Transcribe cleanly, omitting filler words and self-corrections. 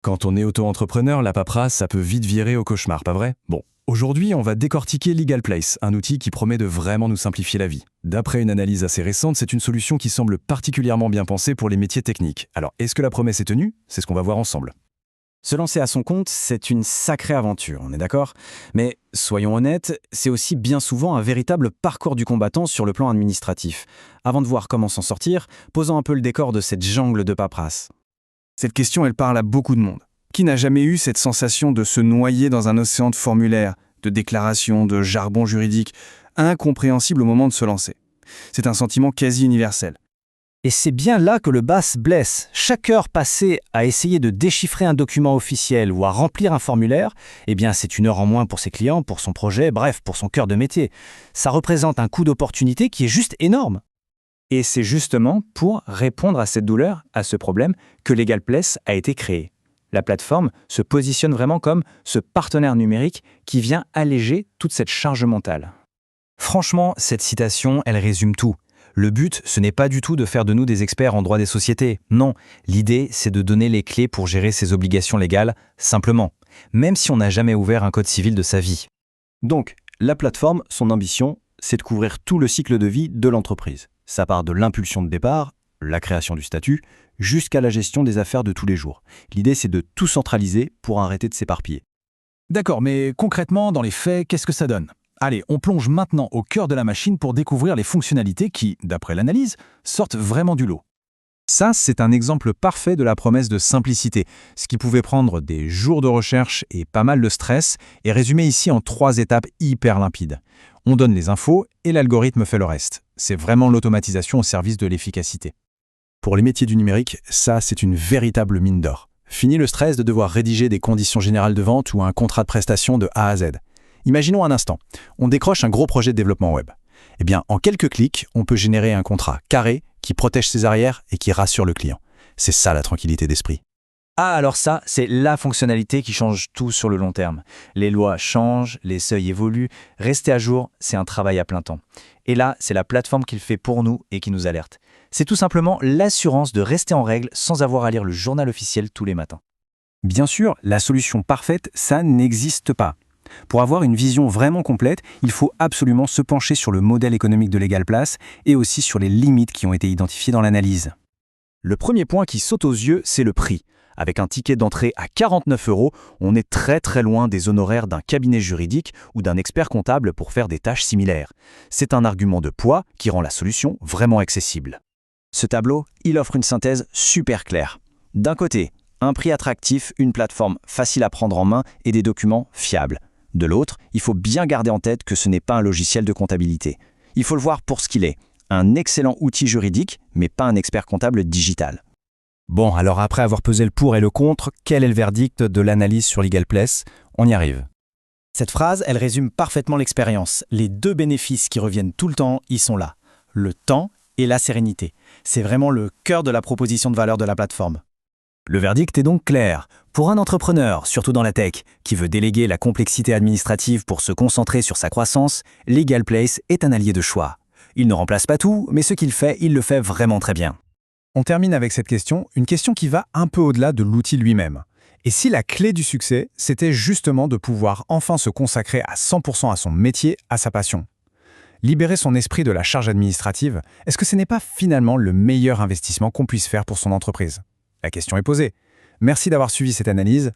Quand on est auto-entrepreneur, la paperasse, ça peut vite virer au cauchemar, pas vrai? Bon, aujourd'hui, on va décortiquer LegalPlace, un outil qui promet de vraiment nous simplifier la vie. D'après une analyse assez récente, c'est une solution qui semble particulièrement bien pensée pour les métiers techniques. Alors, est-ce que la promesse est tenue? C'est ce qu'on va voir ensemble. Se lancer à son compte, c'est une sacrée aventure, on est d'accord? Mais soyons honnêtes, c'est aussi bien souvent un véritable parcours du combattant sur le plan administratif. Avant de voir comment s'en sortir, posons un peu le décor de cette jungle de paperasse. Cette question, elle parle à beaucoup de monde. Qui n'a jamais eu cette sensation de se noyer dans un océan de formulaires, de déclarations, de jargon juridique, incompréhensible au moment de se lancer? C'est un sentiment quasi universel. Et c'est bien là que le bas blesse. Chaque heure passée à essayer de déchiffrer un document officiel ou à remplir un formulaire, eh bien c'est une heure en moins pour ses clients, pour son projet, bref, pour son cœur de métier. Ça représente un coût d'opportunité qui est juste énorme. Et c'est justement pour répondre à cette douleur, à ce problème, que LegalPlace a été créé. La plateforme se positionne vraiment comme ce partenaire numérique qui vient alléger toute cette charge mentale. Franchement, cette citation, elle résume tout. Le but, ce n'est pas du tout de faire de nous des experts en droit des sociétés. Non, l'idée, c'est de donner les clés pour gérer ses obligations légales, simplement, même si on n'a jamais ouvert un code civil de sa vie. Donc, la plateforme, son ambition, c'est de couvrir tout le cycle de vie de l'entreprise. Ça part de l'impulsion de départ, la création du statut, jusqu'à la gestion des affaires de tous les jours. L'idée, c'est de tout centraliser pour arrêter de s'éparpiller. D'accord, mais concrètement, dans les faits, qu'est-ce que ça donne? Allez, on plonge maintenant au cœur de la machine pour découvrir les fonctionnalités qui, d'après l'analyse, sortent vraiment du lot. Ça, c'est un exemple parfait de la promesse de simplicité, ce qui pouvait prendre des jours de recherche et pas mal de stress, est résumé ici en 3 étapes hyper limpides. On donne les infos et l'algorithme fait le reste. C'est vraiment l'automatisation au service de l'efficacité. Pour les métiers du numérique, ça, c'est une véritable mine d'or. Fini le stress de devoir rédiger des conditions générales de vente ou un contrat de prestation de A à Z. Imaginons un instant, on décroche un gros projet de développement web. Eh bien, en quelques clics, on peut générer un contrat carré qui protège ses arrières et qui rassure le client. C'est ça la tranquillité d'esprit. Ah, alors ça, c'est la fonctionnalité qui change tout sur le long terme. Les lois changent, les seuils évoluent, rester à jour, c'est un travail à plein temps. Et là, c'est la plateforme qui le fait pour nous et qui nous alerte. C'est tout simplement l'assurance de rester en règle sans avoir à lire le journal officiel tous les matins. Bien sûr, la solution parfaite, ça n'existe pas. Pour avoir une vision vraiment complète, il faut absolument se pencher sur le modèle économique de LegalPlace et aussi sur les limites qui ont été identifiées dans l'analyse. Le premier point qui saute aux yeux, c'est le prix. Avec un ticket d'entrée à 49 €, on est très loin des honoraires d'un cabinet juridique ou d'un expert comptable pour faire des tâches similaires. C'est un argument de poids qui rend la solution vraiment accessible. Ce tableau, il offre une synthèse super claire. D'un côté, un prix attractif, une plateforme facile à prendre en main et des documents fiables. De l'autre, il faut bien garder en tête que ce n'est pas un logiciel de comptabilité. Il faut le voir pour ce qu'il est, un excellent outil juridique, mais pas un expert comptable digital. Bon, alors après avoir pesé le pour et le contre, quel est le verdict de l'analyse sur LegalPlace? On y arrive. Cette phrase, elle résume parfaitement l'expérience. Les 2 bénéfices qui reviennent tout le temps, ils sont là. Le temps et la sérénité. C'est vraiment le cœur de la proposition de valeur de la plateforme. Le verdict est donc clair. Pour un entrepreneur, surtout dans la tech, qui veut déléguer la complexité administrative pour se concentrer sur sa croissance, LegalPlace est un allié de choix. Il ne remplace pas tout, mais ce qu'il fait, il le fait vraiment très bien. On termine avec cette question, une question qui va un peu au-delà de l'outil lui-même. Et si la clé du succès, c'était justement de pouvoir enfin se consacrer à 100% à son métier, à sa passion? Libérer son esprit de la charge administrative, est-ce que ce n'est pas finalement le meilleur investissement qu'on puisse faire pour son entreprise? La question est posée. Merci d'avoir suivi cette analyse.